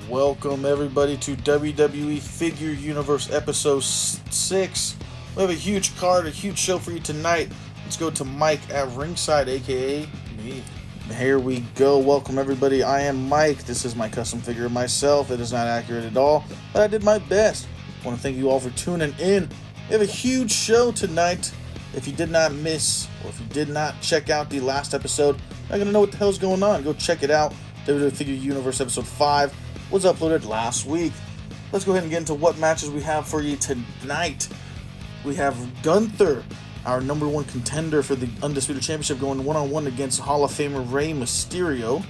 Welcome everybody to WWE Figure Universe episode 6. We have a huge card, a huge show for you tonight. Let's go to Mike at ringside, aka me. Here we go. Welcome everybody. I am Mike. This is my custom figure of myself. It is not accurate at all, but I did my best. I want to thank you all for tuning in. We have a huge show tonight. If you did not miss, or if you did not check out the last episode, you're not going to know what the hell's going on. Go check it out. WWE Figure Universe episode 5 was uploaded last week. Let's go ahead and get into what matches we have for you tonight. We have Gunther, our number one contender for the Undisputed Championship, going one-on-one against Hall of Famer Rey Mysterio.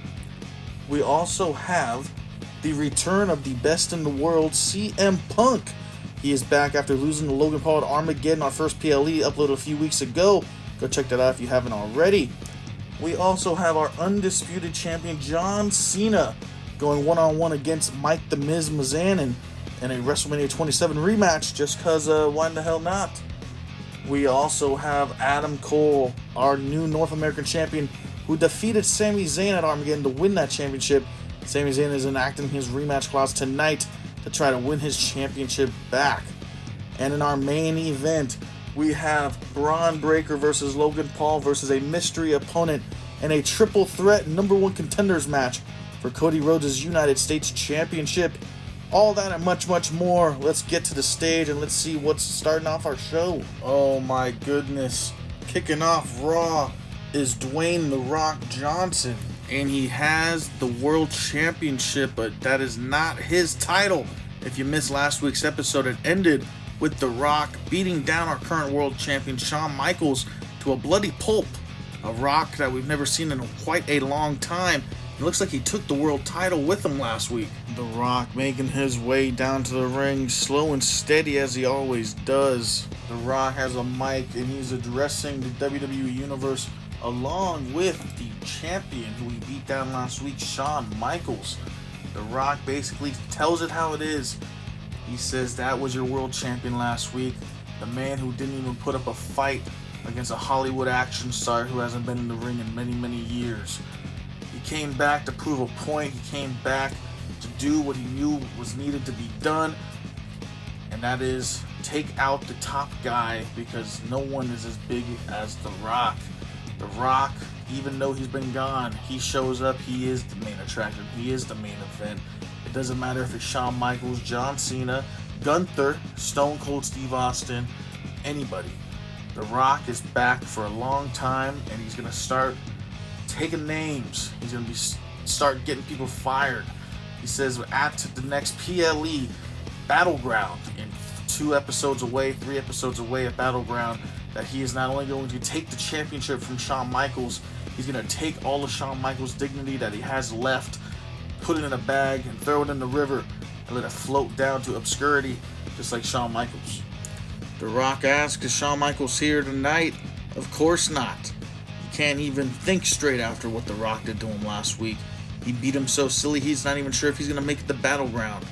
We also have the return of the best in the world, CM Punk. He is back after losing to Logan Paul at Armageddon, our first PLE, uploaded a few weeks ago. Go check that out if you haven't already. We also have our Undisputed Champion, John Cena, going one-on-one against Mike the Miz Mizanin in a WrestleMania 27 rematch, just because why the hell not? We also have Adam Cole, our new North American champion, who defeated Sami Zayn at Armageddon to win that championship. Sami Zayn is enacting his rematch clause tonight to try to win his championship back. And in our main event, we have Braun Breaker versus Logan Paul versus a mystery opponent and a triple threat number one contenders match for Cody Rhodes' United States Championship. All that and much, much more. Let's get to the stage and let's see what's starting off our show. Oh my goodness. Kicking off Raw is Dwayne "The Rock" Johnson. And he has the World Championship, but that is not his title. If you missed last week's episode, it ended with The Rock beating down our current world champion Shawn Michaels to a bloody pulp. A Rock that we've never seen in quite a long time. It looks like he took the world title with him last week. The Rock making his way down to the ring, slow and steady as he always does. The Rock has a mic and he's addressing the WWE Universe along with the champion who he beat down last week, Shawn Michaels. The Rock basically tells it how it is. He says that was your world champion last week, the man who didn't even put up a fight against a Hollywood action star who hasn't been in the ring in many, many years. He came back to prove a point. He came back to do what he knew was needed to be done, and that is take out the top guy, because no one is as big as The Rock. The Rock, even though he's been gone, he shows up. He is the main attraction. He is the main event. It doesn't matter if it's Shawn Michaels, John Cena, Gunther, Stone Cold Steve Austin, anybody. The Rock is back for a long time, and he's gonna start taking names. He's gonna start getting people fired. He says at the next PLE Battleground, in 3 episodes away at Battleground, that he is not only going to take the championship from Shawn Michaels, he's going to take all of Shawn Michaels' dignity that he has left, put it in a bag and throw it in the river and let it float down to obscurity, just like Shawn Michaels. The Rock asks, is Shawn Michaels here tonight? Of course not. He can't even think straight after what The Rock did to him last week. He beat him so silly he's not even sure if he's going to make it to Battleground.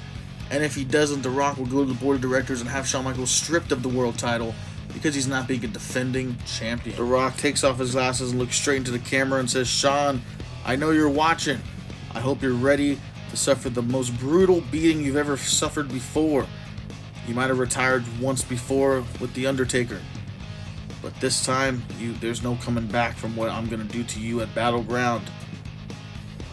And if he doesn't, The Rock will go to the board of directors and have Shawn Michaels stripped of the world title because he's not being a defending champion. The Rock takes off his glasses and looks straight into the camera and says, Shawn, I know you're watching. I hope you're ready to suffer the most brutal beating you've ever suffered before. You might have retired once before with The Undertaker, but this time, there's no coming back from what I'm going to do to you at Battleground.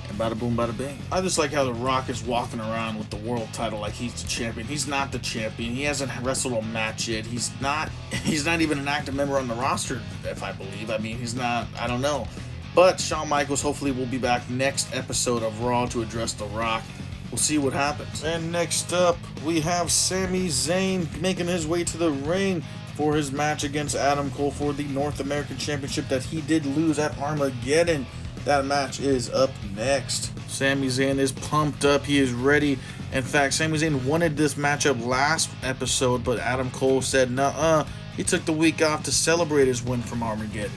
And bada boom, bada bing. I just like how The Rock is walking around with the world title like he's the champion. He's not the champion. He hasn't wrestled a match yet. He's not even an active member on the roster, if I believe. I mean, he's not, I don't know. But Shawn Michaels hopefully will be back next episode of Raw to address The Rock. We'll see what happens. And next up, we have Sami Zayn making his way to the ring for his match against Adam Cole for the North American Championship that he did lose at Armageddon. That match is up next. Sami Zayn is pumped up. He is ready. In fact, Sami Zayn wanted this matchup last episode, but Adam Cole said, nuh-uh. He took the week off to celebrate his win from Armageddon.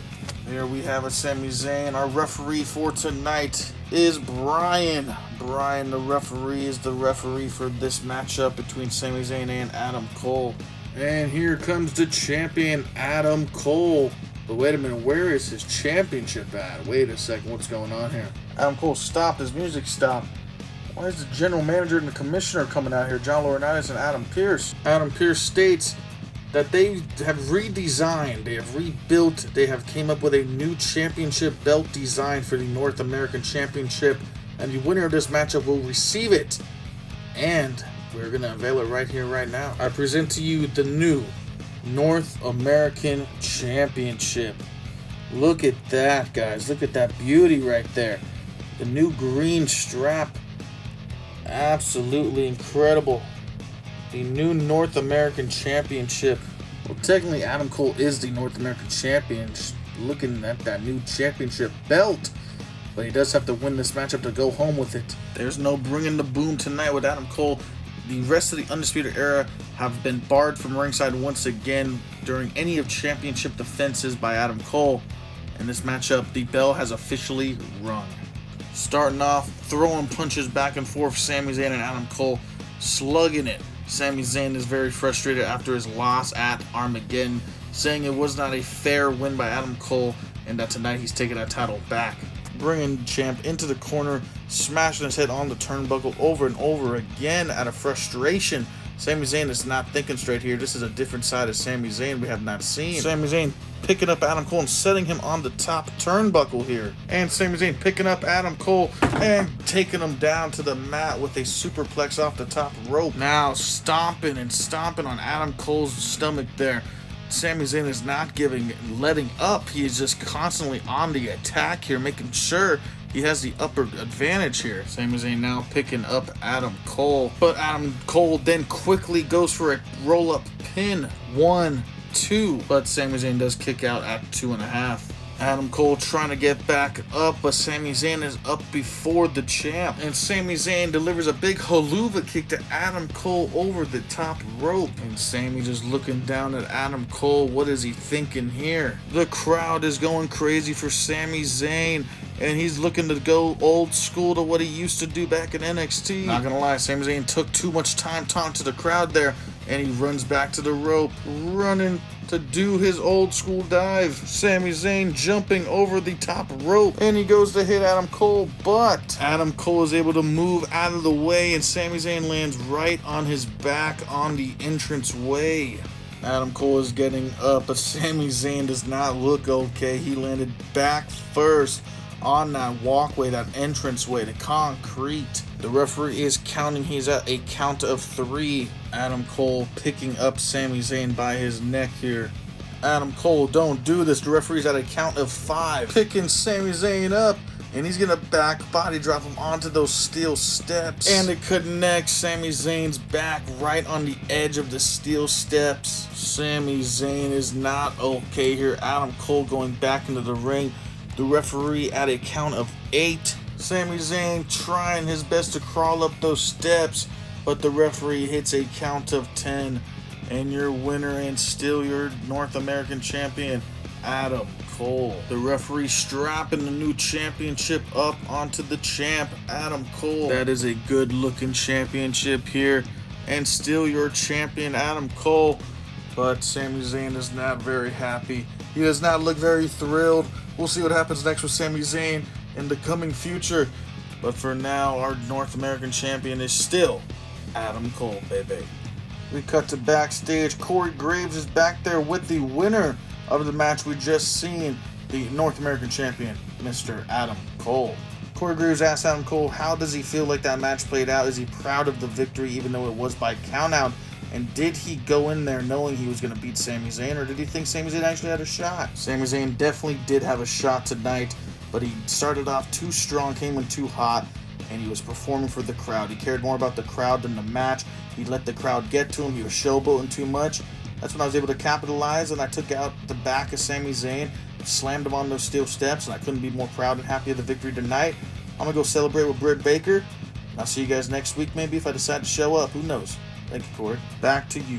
There we have a Sami Zayn. Our referee for tonight is Brian. Brian, the referee, is the referee for this matchup between Sami Zayn and Adam Cole. And here comes the champion, Adam Cole. But wait a minute, where is his championship at? Wait a second, what's going on here? Adam Cole stopped, his music stopped. Why is the general manager and the commissioner coming out here? John Laurinaitis and Adam Pearce. Adam Pearce states that they have redesigned, they have rebuilt, they have came up with a new championship belt design for the North American Championship, and the winner of this matchup will receive it. And we're going to unveil it right here, right now. I present to you the new North American Championship. Look at that, guys. Look at that beauty right there. The new green strap. Absolutely incredible. The new North American Championship. Well, technically, Adam Cole is the North American Champion. Just looking at that new championship belt. But he does have to win this matchup to go home with it. There's no bringing the boom tonight with Adam Cole. The rest of the Undisputed Era have been barred from ringside once again during any of championship defenses by Adam Cole. In this matchup, the bell has officially rung. Starting off, throwing punches back and forth, Sami Zayn and Adam Cole slugging it. Sami Zayn is very frustrated after his loss at Armageddon, saying it was not a fair win by Adam Cole and that tonight he's taking that title back. Bringing Champ into the corner, smashing his head on the turnbuckle over and over again out of frustration. Sami Zayn is not thinking straight here. This is a different side of Sami Zayn we have not seen. Sami Zayn picking up Adam Cole and setting him on the top turnbuckle here. And Sami Zayn picking up Adam Cole and taking him down to the mat with a superplex off the top rope. Now stomping on Adam Cole's stomach there. Sami Zayn is not letting up. He is just constantly on the attack here, making sure he has the upper advantage here. Sami Zayn now picking up Adam Cole. But Adam Cole then quickly goes for a roll-up pin. 1, 2. But Sami Zayn does kick out at 2.5. Adam Cole trying to get back up, but Sami Zayn is up before the champ. And Sami Zayn delivers a big haluva kick to Adam Cole over the top rope. And Sami just looking down at Adam Cole. What is he thinking here? The crowd is going crazy for Sami Zayn, and he's looking to go old school to what he used to do back in NXT. Not gonna lie, Sami Zayn took too much time talking to the crowd there, and he runs back to the rope, running to do his old school dive. Sami Zayn jumping over the top rope, and he goes to hit Adam Cole, but Adam Cole is able to move out of the way, and Sami Zayn lands right on his back on the entrance way. Adam Cole is getting up, but Sami Zayn does not look okay. He landed back first on that walkway, that entranceway, the concrete. The referee is counting. He's at a count of 3. Adam Cole picking up Sami Zayn by his neck here. Adam Cole, don't do this. The referee's at a count of 5. Picking Sami Zayn up, and he's gonna back body drop him onto those steel steps. And it connects. Sami Zayn's back right on the edge of the steel steps. Sami Zayn is not okay here. Adam Cole going back into the ring. The referee at a count of 8. Sami Zayn trying his best to crawl up those steps, but the referee hits a count of 10. And your winner and still your North American Champion, Adam Cole. The referee strapping the new championship up onto the champ, Adam Cole. That is a good looking championship here. And still your champion, Adam Cole. But Sami Zayn is not very happy. He does not look very thrilled. We'll see what happens next with Sami Zayn in the coming future. But for now, our North American Champion is still Adam Cole, baby. We cut to backstage. Corey Graves is back there with the winner of the match we just seen, the North American Champion, Mr. Adam Cole. Corey Graves asked Adam Cole, how does he feel like that match played out? Is he proud of the victory even though it was by countout? And did he go in there knowing he was going to beat Sami Zayn, or did he think Sami Zayn actually had a shot? Sami Zayn definitely did have a shot tonight, but he started off too strong, came in too hot, and he was performing for the crowd. He cared more about the crowd than the match. He let the crowd get to him. He was showboating too much. That's when I was able to capitalize, and I took out the back of Sami Zayn, slammed him on those steel steps, and I couldn't be more proud and happy of the victory tonight. I'm going to go celebrate with Britt Baker. I'll see you guys next week maybe if I decide to show up. Who knows? Thank you, Corey. Back to you.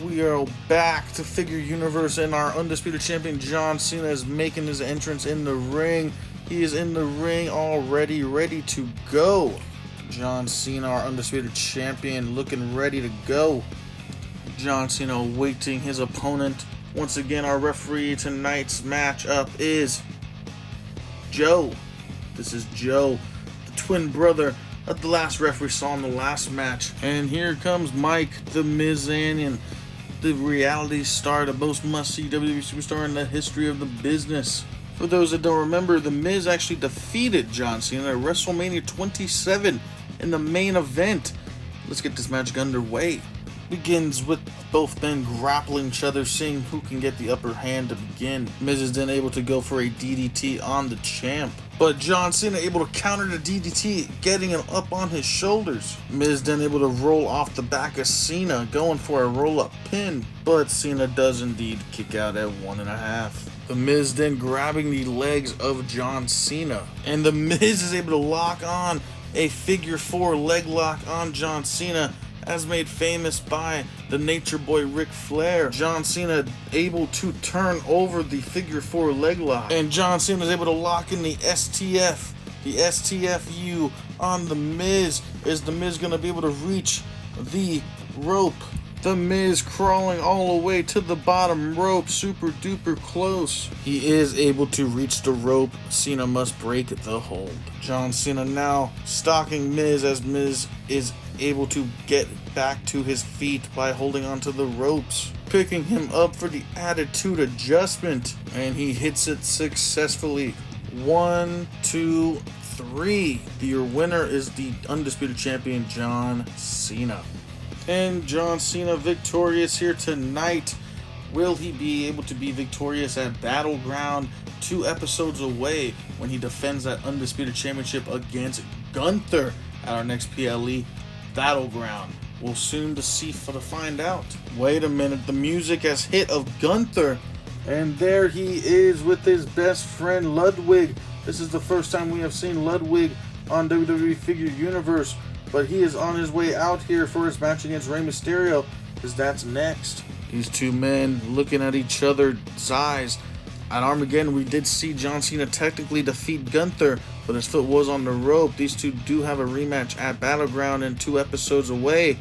We are back to Figure Universe, and our Undisputed Champion John Cena is making his entrance in the ring. He is in the ring already, ready to go. John Cena, our Undisputed Champion, looking ready to go. John Cena awaiting his opponent. Once again, our referee tonight's matchup is Joe. This is Joe, the twin brother of the last ref we saw in the last match. And here comes Mike, the Miz and the reality star, the most must-see WWE superstar in the history of the business. For those that don't remember, the Miz actually defeated John Cena at WrestleMania 27 in the main event. Let's get this match underway. Begins with both men grappling each other, seeing who can get the upper hand to begin. Miz is then able to go for a DDT on the champ, but John Cena able to counter the DDT, getting him up on his shoulders. Miz then able to roll off the back of Cena, going for a roll-up pin, but Cena does indeed kick out at 1.5. The Miz then grabbing the legs of John Cena, and the Miz is able to lock on a figure 4 leg lock on John Cena, as made famous by the Nature Boy Ric Flair. John Cena able to turn over the figure 4 leg lock, and John Cena is able to lock in the STF, the STFU on the Miz. Is the Miz going to be able to reach the rope? The Miz crawling all the way to the bottom rope, super duper close. He is able to reach the rope. Cena must break the hold. John Cena now stalking Miz, as Miz is able to get back to his feet by holding onto the ropes, picking him up for the attitude adjustment, and he hits it successfully. 1, 2, 3. Your winner is the undisputed champion, John Cena. And John Cena victorious here tonight. Will he be able to be victorious at Battleground 2 episodes away when he defends that undisputed championship against Gunther at our next PLE Battleground? We'll soon to find out. Wait a minute, the music has hit of Gunther, and there he is with his best friend Ludwig. This is the first time we have seen Ludwig on WWE Figure Universe, but he is on his way out here for his match against Rey Mysterio, because that's next. These two men looking at each other's eyes. At Armageddon, we did see John Cena technically defeat Gunther, but his foot was on the rope. These two do have a rematch at Battleground and 2 episodes away.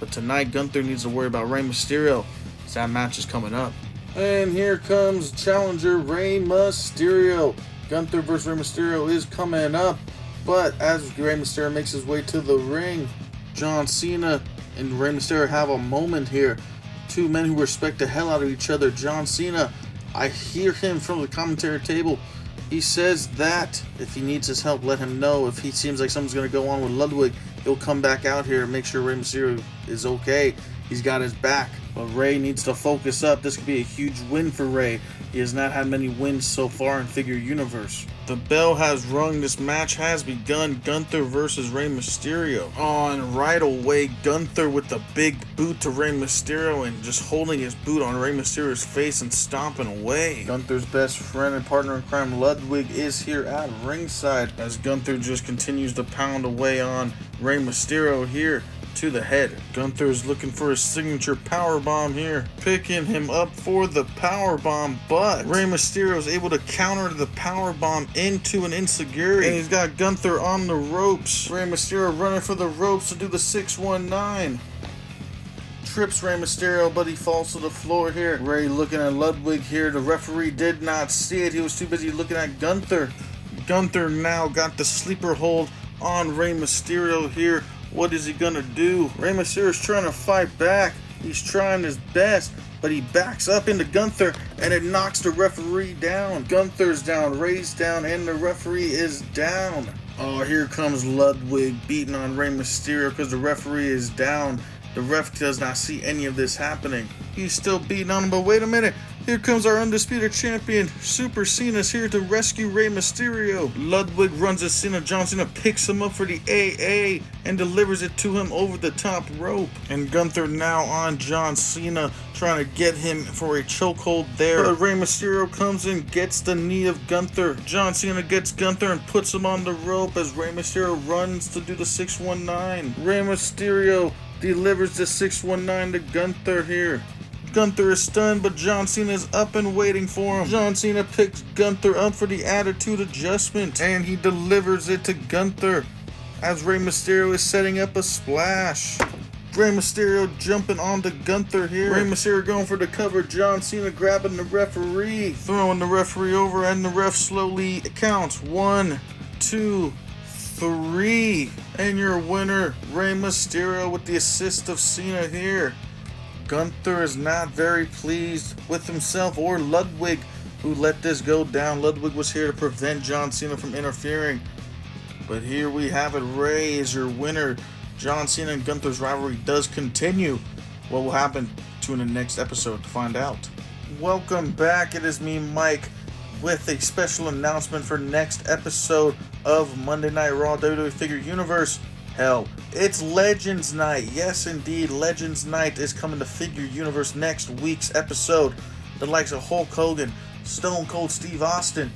But tonight, Gunther needs to worry about Rey Mysterio, as that match is coming up. And here comes challenger Rey Mysterio. Gunther versus Rey Mysterio is coming up. But as Rey Mysterio makes his way to the ring, John Cena and Rey Mysterio have a moment here. Two men who respect the hell out of each other. John Cena, I hear him from the commentary table. He says that if he needs his help, let him know. If he seems like something's going to go on with Ludwig, he'll come back out here and make sure Rey Mysterio is okay. He's got his back. But Rey needs to focus up. This could be a huge win for Rey. He has not had many wins so far in Figure Universe. The bell has rung. This match has begun. Gunther versus Rey Mysterio. On right away, Gunther with the big boot to Rey Mysterio and just holding his boot on Rey Mysterio's face and stomping away. Gunther's best friend and partner in crime, Ludwig, is here at ringside as Gunther just continues to pound away on Rey Mysterio here to the head. Gunther is looking for his signature powerbomb here, picking him up for the powerbomb, but Rey Mysterio is able to counter the powerbomb into an enziguri, and he's got Gunther on the ropes. Rey Mysterio running for the ropes to do the 619. Trips Rey Mysterio, but he falls to the floor here. Rey looking at Ludwig here. The referee did not see it. He was too busy looking at Gunther. Gunther now got the sleeper hold on Rey Mysterio here. What is he gonna do? Rey Mysterio's trying to fight back. He's trying his best, but he backs up into Gunther, and it knocks the referee down. Gunther's down, Rey's down, and the referee is down. Oh, here comes Ludwig beating on Rey Mysterio because the referee is down. The ref does not see any of this happening. He's still beating on him, but wait a minute. Here comes our undisputed champion. Super Cena's here to rescue Rey Mysterio. Ludwig runs at Cena. John Cena picks him up for the AA and delivers it to him over the top rope. And Gunther now on John Cena, trying to get him for a chokehold there. But Rey Mysterio comes in, gets the knee of Gunther. John Cena gets Gunther and puts him on the rope as Rey Mysterio runs to do the 619. Rey Mysterio delivers the 619 to Gunther here. Gunther is stunned, but John Cena is up and waiting for him. John Cena picks Gunther up for the attitude adjustment, and he delivers it to Gunther as Rey Mysterio is setting up a splash. Rey Mysterio jumping onto Gunther here. Rey Mysterio going for the cover. John Cena grabbing the referee, throwing the referee over, and the ref slowly counts 1, 2, 3. And your winner, Rey Mysterio, with the assist of Cena here. Gunther is not very pleased with himself or Ludwig, who let this go down. Ludwig was here to prevent John Cena from interfering. But here we have it. Rey is your winner. John Cena and Gunther's rivalry does continue. What will happen? Tune in the next episode to find out. Welcome back. It is me, Mike, with a special announcement for next episode of Monday Night Raw WWE Figure Universe. Hell, it's Legends Night. Yes, indeed, Legends Night is coming to Figure Universe next week's episode. The likes of Hulk Hogan, Stone Cold Steve Austin,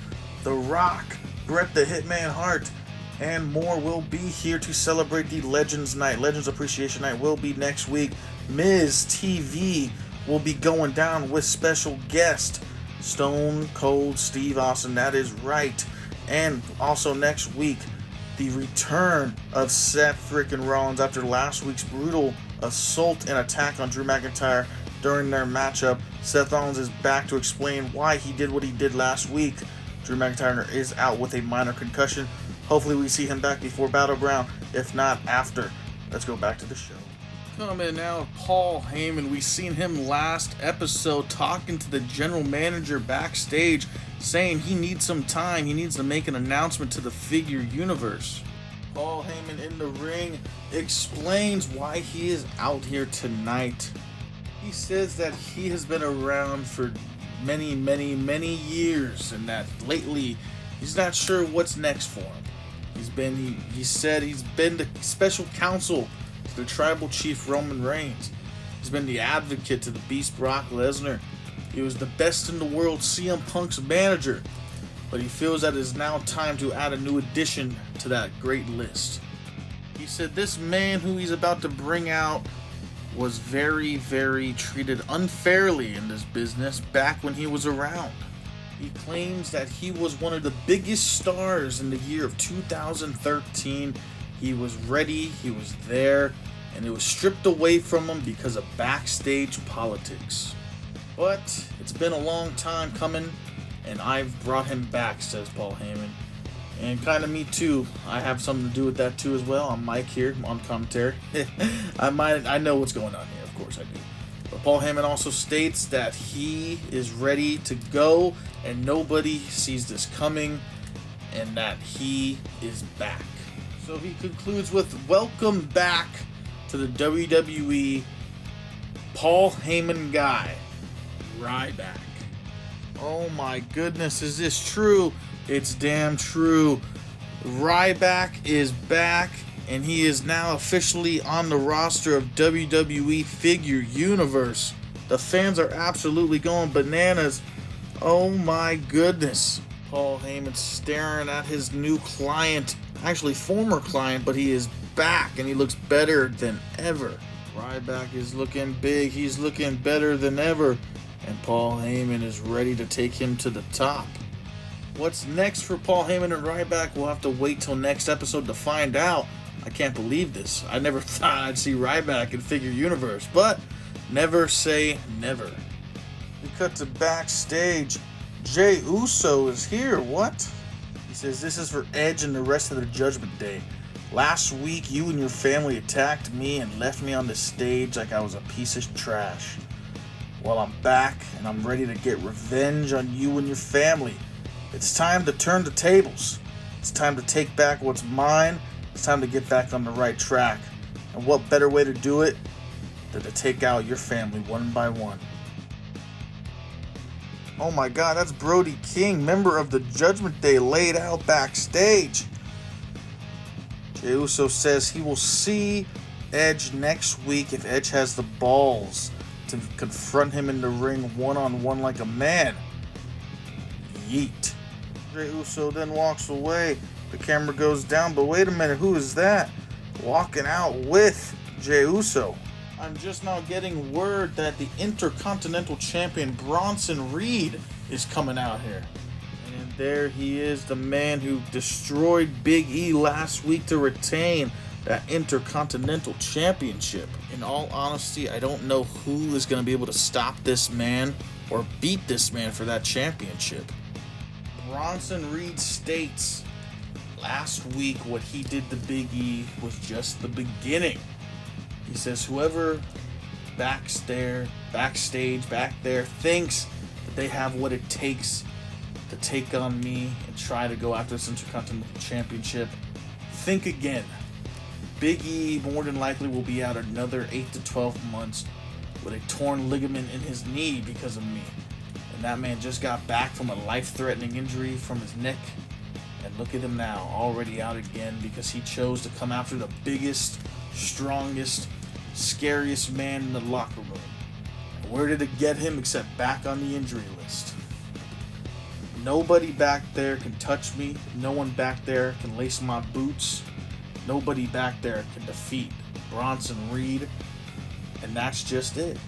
The Rock, Bret the Hitman Hart, and more will be here to celebrate the Legends Night. Legends Appreciation Night will be next week. Miz TV will be going down with special guest Stone Cold Steve Austin. That is right. And also next week, the return of Seth freaking Rollins after last week's brutal assault and attack on Drew McIntyre during their matchup. Seth Rollins is back to explain why he did what he did last week. Drew McIntyre is out with a minor concussion. Hopefully we see him back before Battleground, if not after. Let's go back to the show. Coming now, Paul Heyman. We seen him last episode talking to the general manager backstage, saying he needs some time. He needs to make an announcement to the Figure Universe. Paul Heyman in the ring explains why he is out here tonight. He says that he has been around for many years, and that lately he's not sure what's next for him. He said he's been the special counsel to the tribal chief Roman Reigns. He's been the advocate to the Beast Brock Lesnar. He was the best in the world CM Punk's manager. But he feels that it is now time to add a new addition to that great list. He said this man who he's about to bring out was very treated unfairly in this business back when he was around. He claims that he was one of the biggest stars in the year of 2013. He was ready, he was there, and it was stripped away from him because of backstage politics. But it's been a long time coming, and I've brought him back, says Paul Heyman. And kind of me too. I have something to do with that too as well. I'm Mike here on commentary. I know what's going on here, of course I do. But Paul Heyman also states that he is ready to go and nobody sees this coming, and that he is back. So he concludes with, welcome back to the WWE, Paul Heyman guy, Ryback. Oh my goodness, is this true? It's damn true. Ryback is back, and he is now officially on the roster of WWE Figure Universe. The fans are absolutely going bananas. Oh my goodness. Paul Heyman staring at his new client, actually former client, but he is back and he looks better than ever. Ryback is looking big, he's looking better than ever, and Paul Heyman is ready to take him to the top. What's next for Paul Heyman and Ryback? We'll have to wait till next episode to find out. I can't believe this. I never thought I'd see Ryback in Figure Universe, but never say never. We cut to backstage. Jey Uso is here. What? He says this is for Edge and the rest of the Judgment Day. Last week, you and your family attacked me and left me on the stage like I was a piece of trash. Well, I'm back and I'm ready to get revenge on you and your family. It's time to turn the tables. It's time to take back what's mine. It's time to get back on the right track. And what better way to do it than to take out your family one by one. Oh my God, that's Brody King, member of the Judgment Day, laid out backstage. Jey Uso says he will see Edge next week if Edge has the balls to confront him in the ring one-on-one like a man. Yeet. Jey Uso then walks away. The camera goes down, but wait a minute, who is that? Walking out with Jey Uso. I'm just now getting word that the Intercontinental Champion Bronson Reed is coming out here. And there he is, the man who destroyed Big E last week to retain that Intercontinental Championship. In all honesty, I don't know who is going to be able to stop this man or beat this man for that championship. Bronson Reed states, last week what he did to Big E was just the beginning. He says whoever backstage back there thinks that they have what it takes to take on me and try to go after this Intercontinental Championship, think again. Big E more than likely will be out another 8 to 12 months with a torn ligament in his knee because of me. And that man just got back from a life-threatening injury from his neck. And look at him now, already out again because he chose to come after the biggest, strongest, scariest man in the locker room. And where did it get him except back on the injury list? Nobody back there can touch me. No one back there can lace my boots. Nobody back there can defeat Bronson Reed. And that's just it.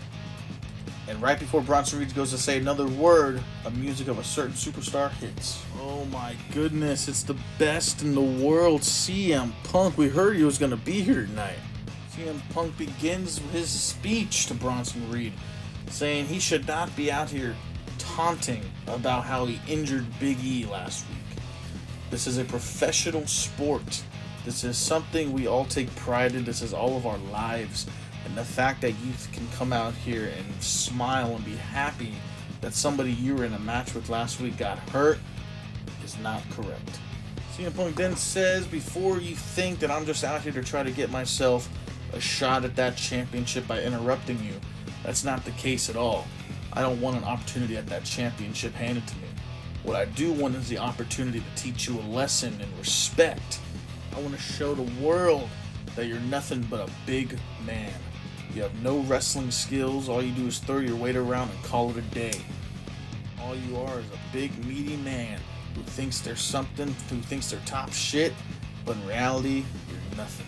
And right before Bronson Reed goes to say another word, a music of a certain superstar hits. Oh my goodness, it's the best in the world, CM Punk. We heard he was going to be here tonight. CM Punk begins his speech to Bronson Reed, saying he should not be out here taunting about how he injured Big E last week. This is a professional sport. This is something we all take pride in. This is all of our lives. And the fact that you can come out here and smile and be happy that somebody you were in a match with last week got hurt is not correct. CM Punk then says, before you think that I'm just out here to try to get myself a shot at that championship by interrupting you, that's not the case at all. I don't want an opportunity at that championship handed to me. What I do want is the opportunity to teach you a lesson in respect. I want to show the world that you're nothing but a big man. You have no wrestling skills. All you do is throw your weight around and call it a day. All you are is a big, meaty man who thinks they're something, who thinks they're top shit, but in reality, you're nothing.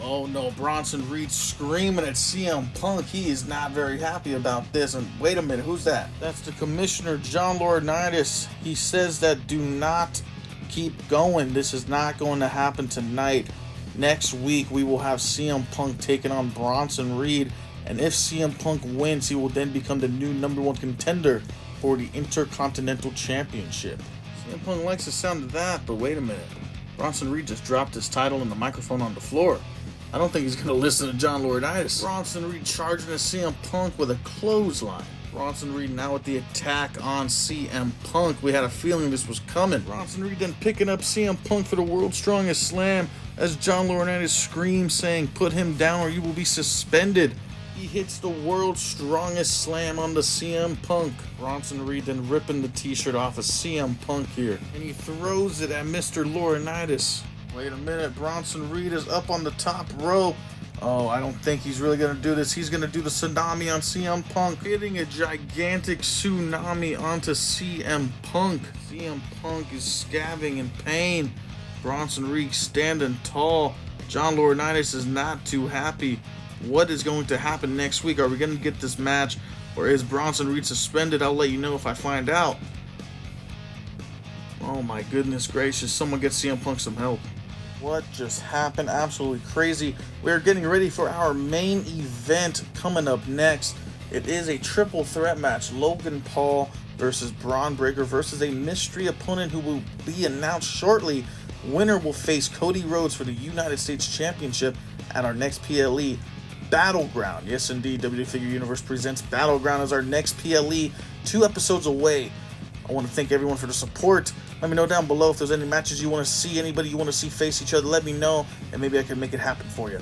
Oh no, Bronson Reed screaming at CM Punk. He is not very happy about this. And wait a minute, who's that? That's the Commissioner, John Laurinaitis. He says that do not keep going. This is not going to happen tonight. Next week, we will have CM Punk taking on Bronson Reed. And if CM Punk wins, he will then become the new #1 contender for the Intercontinental Championship. CM Punk likes the sound of that, but wait a minute. Bronson Reed just dropped his title and the microphone on the floor. I don't think he's going to listen to John Laurinaitis. Bronson Reed charging at CM Punk with a clothesline. Bronson Reed now with the attack on CM Punk. We had a feeling this was coming. Bronson Reed then picking up CM Punk for the World's Strongest Slam as John Laurinaitis screams saying, "Put him down or you will be suspended." He hits the World's Strongest Slam on the CM Punk. Bronson Reed then ripping the t-shirt off of CM Punk here. And he throws it at Mr. Laurinaitis. Wait a minute, Bronson Reed is up on the top rope. Oh, I don't think he's really going to do this. He's going to do the tsunami on CM Punk. Hitting a gigantic tsunami onto CM Punk. CM Punk is scabbing in pain. Bronson Reed standing tall. John Laurinaitis is not too happy. What is going to happen next week? Are we going to get this match? Or is Bronson Reed suspended? I'll let you know if I find out. Oh my goodness gracious. Someone get CM Punk some help. What just happened? Absolutely crazy. We're getting ready for our main event coming up next. It is a triple threat match. Logan Paul versus Braun Breaker versus a mystery opponent who will be announced shortly. Winner will face Cody Rhodes for the United States Championship at our next PLE Battleground. Yes, indeed, WWE Figure Universe presents Battleground as our next PLE, 2 episodes away. I want to thank everyone for the support. Let me know down below if there's any matches you want to see, anybody you want to see face each other. Let me know, and maybe I can make it happen for you.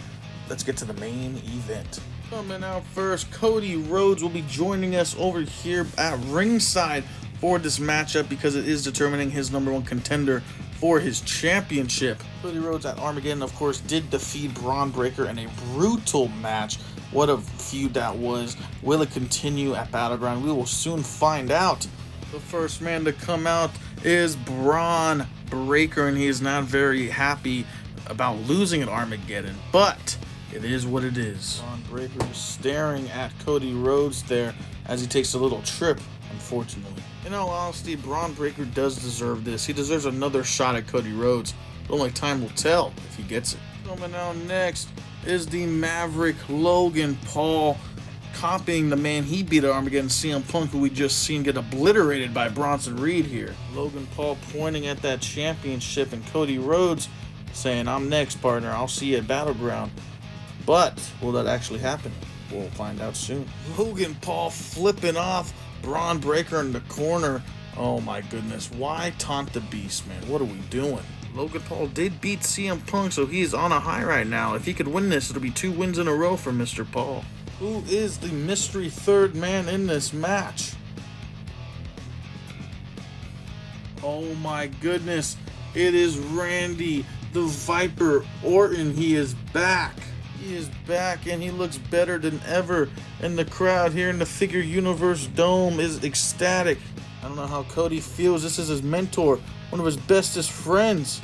Let's get to the main event. Coming out first, Cody Rhodes will be joining us over here at ringside for this matchup because it is determining his #1 contender for his championship. Cody Rhodes at Armageddon, of course, did defeat Braun Breaker in a brutal match. What a feud that was. Will it continue at Battleground? We will soon find out. The first man to come out is Braun Breaker, and he is not very happy about losing at Armageddon, but it is what it is. Braun Breaker is staring at Cody Rhodes there as he takes a little trip, unfortunately. In all honesty, Braun Breaker does deserve this. He deserves another shot at Cody Rhodes. Only time will tell if he gets it. Coming out next is the Maverick Logan Paul, copying the man he beat at Armageddon, CM Punk, who we just seen get obliterated by Bronson Reed here. Logan Paul pointing at that championship and Cody Rhodes saying, "I'm next, partner. I'll see you at Battleground." But will that actually happen? We'll find out soon. Logan Paul flipping off Braun Breaker in the corner. Oh my goodness. Why taunt the beast, man? What are we doing? Logan Paul did beat CM Punk, so he's on a high right now. If he could win this, it'll be 2 wins in a row for Mr. Paul. Who is the mystery third man in this match? Oh my goodness. It is Randy the Viper Orton. He is back. He is back and he looks better than ever. And the crowd here in the Figure Universe Dome is ecstatic. I don't know how Cody feels. This is his mentor, one of his bestest friends.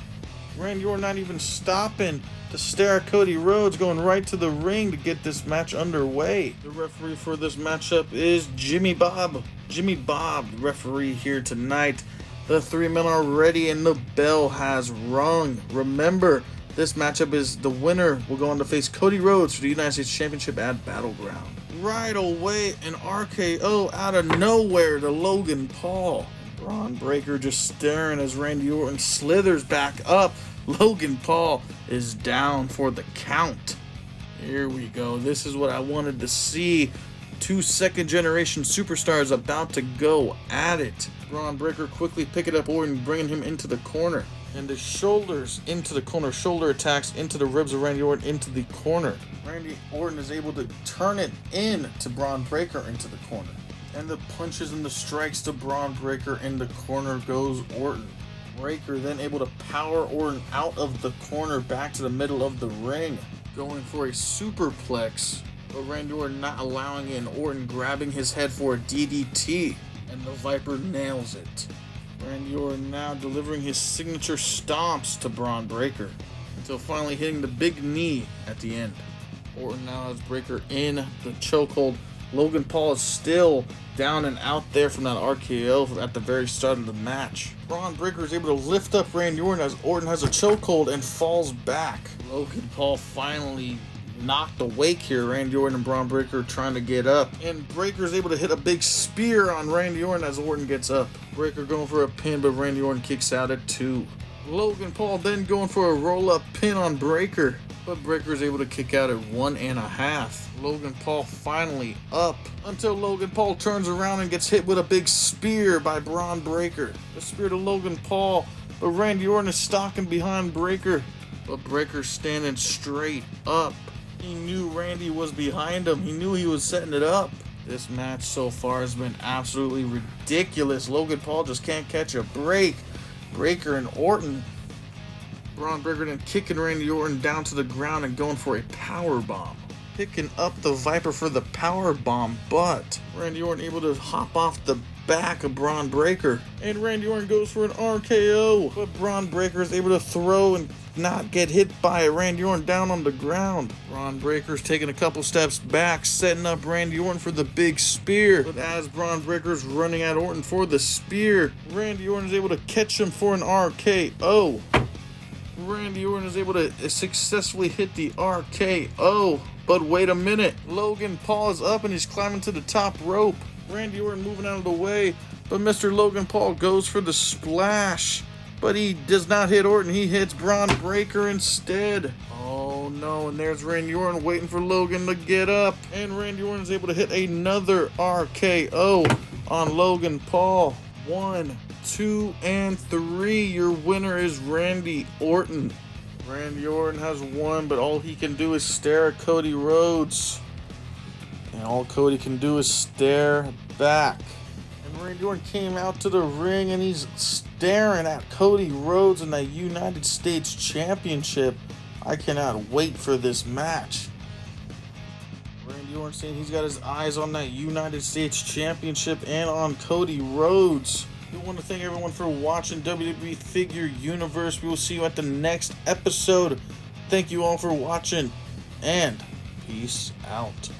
Randy Orton not even stopping to stare at Cody Rhodes, going right to the ring to get this match underway. The referee for this matchup is Jimmy Bob. Jimmy Bob, the referee here tonight. The 3 men are ready and the bell has rung. Remember, this matchup is the winner will go on to face Cody Rhodes for the United States Championship at Battleground. Right away, an RKO out of nowhere to Logan Paul. Braun Breaker just staring as Randy Orton slithers back up. Logan Paul is down for the count. Here we go. This is what I wanted to see. 2 second-generation superstars about to go at it. Braun Breaker quickly picking up Orton, bringing him into the corner. And the shoulders into the corner. Shoulder attacks into the ribs of Randy Orton into the corner. Randy Orton is able to turn it in to Braun Breaker into the corner. And the punches and the strikes to Braun Breaker in the corner goes Orton. Breaker then able to power Orton out of the corner back to the middle of the ring. Going for a superplex. But Randy Orton not allowing it, and Orton grabbing his head for a DDT. And the Viper nails it. Randy Orton now delivering his signature stomps to Braun Breaker until finally hitting the big knee at the end. Orton now has Breaker in the chokehold. Logan Paul is still down and out there from that RKO at the very start of the match. Braun Breaker is able to lift up Randy Orton as Orton has a chokehold and falls back. Logan Paul finally knocked awake here. Randy Orton and Braun Breaker trying to get up. And Breaker is able to hit a big spear on Randy Orton as Orton gets up. Breaker going for a pin, but Randy Orton kicks out at 2. Logan Paul then going for a roll-up pin on Breaker. But Breaker is able to kick out at 1.5. Logan Paul finally up until Logan Paul turns around and gets hit with a big spear by Braun Breaker. The spear to Logan Paul, but Randy Orton is stalking behind Breaker. But Breaker's standing straight up. He knew Randy was behind him. He knew he was setting it up. This match so far has been absolutely ridiculous. Logan Paul just can't catch a break. Breaker and Orton. Braun Breaker then kicking Randy Orton down to the ground and going for a power bomb. Picking up the Viper for the power bomb, but Randy Orton able to hop off the back of Braun Breaker. And Randy Orton goes for an RKO. But Braun Breaker is able to throw and not get hit by it. Randy Orton down on the ground. Braun Breaker's taking a couple steps back, setting up Randy Orton for the big spear. But as Braun Breaker's running at Orton for the spear, Randy Orton is able to catch him for an RKO. Randy Orton is able to successfully hit the RKO. But wait a minute. Logan Paul is up and he's climbing to the top rope. Randy Orton moving out of the way. But Mr. Logan Paul goes for the splash. But he does not hit Orton. He hits Braun Breaker instead. Oh no, and there's Randy Orton waiting for Logan to get up. And Randy Orton is able to hit another RKO on Logan Paul. 1, 2, and 3. Your winner is Randy Orton. Randy Orton has won, but all he can do is stare at Cody Rhodes. And all Cody can do is stare back. And Randy Orton came out to the ring and he's staring at Cody Rhodes in that United States Championship. I cannot wait for this match. Randy Orton saying he's got his eyes on that United States Championship and on Cody Rhodes. We want to thank everyone for watching WWE Figure Universe. We will see you at the next episode. Thank you all for watching, and peace out.